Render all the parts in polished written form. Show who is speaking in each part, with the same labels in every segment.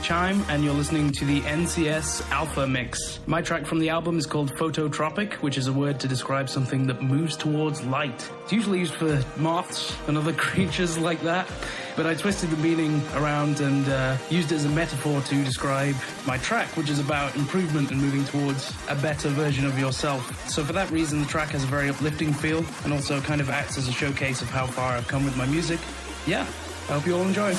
Speaker 1: Chime, and you're listening to the NCS Alpha Mix. My track from the album is called Phototropic, which is a word to describe something that moves towards light. It's usually used for moths and other creatures like that, but I twisted the meaning around and used it as a metaphor to describe my track, which is about improvement and moving towards a better version of yourself. So for that reason, the track has a very uplifting feel and also kind of acts as a showcase of how far I've come with my music. Yeah, I hope you all enjoy.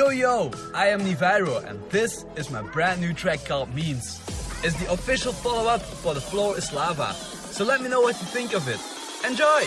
Speaker 2: Yo, I am Nivairo and this is my brand new track called Means. It's the official follow-up for The Floor is Lava. So let me know what you think of it. Enjoy!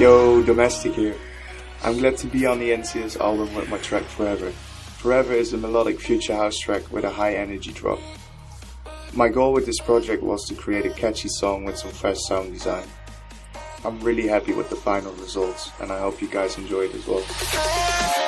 Speaker 3: Yo, Domestic here. I'm glad to be on the NCS album with my track Forever. Forever is a melodic future house track with a high energy drop. My goal with this project was to create a catchy song with some fresh sound design. I'm really happy with the final results and I hope you guys enjoy it as well.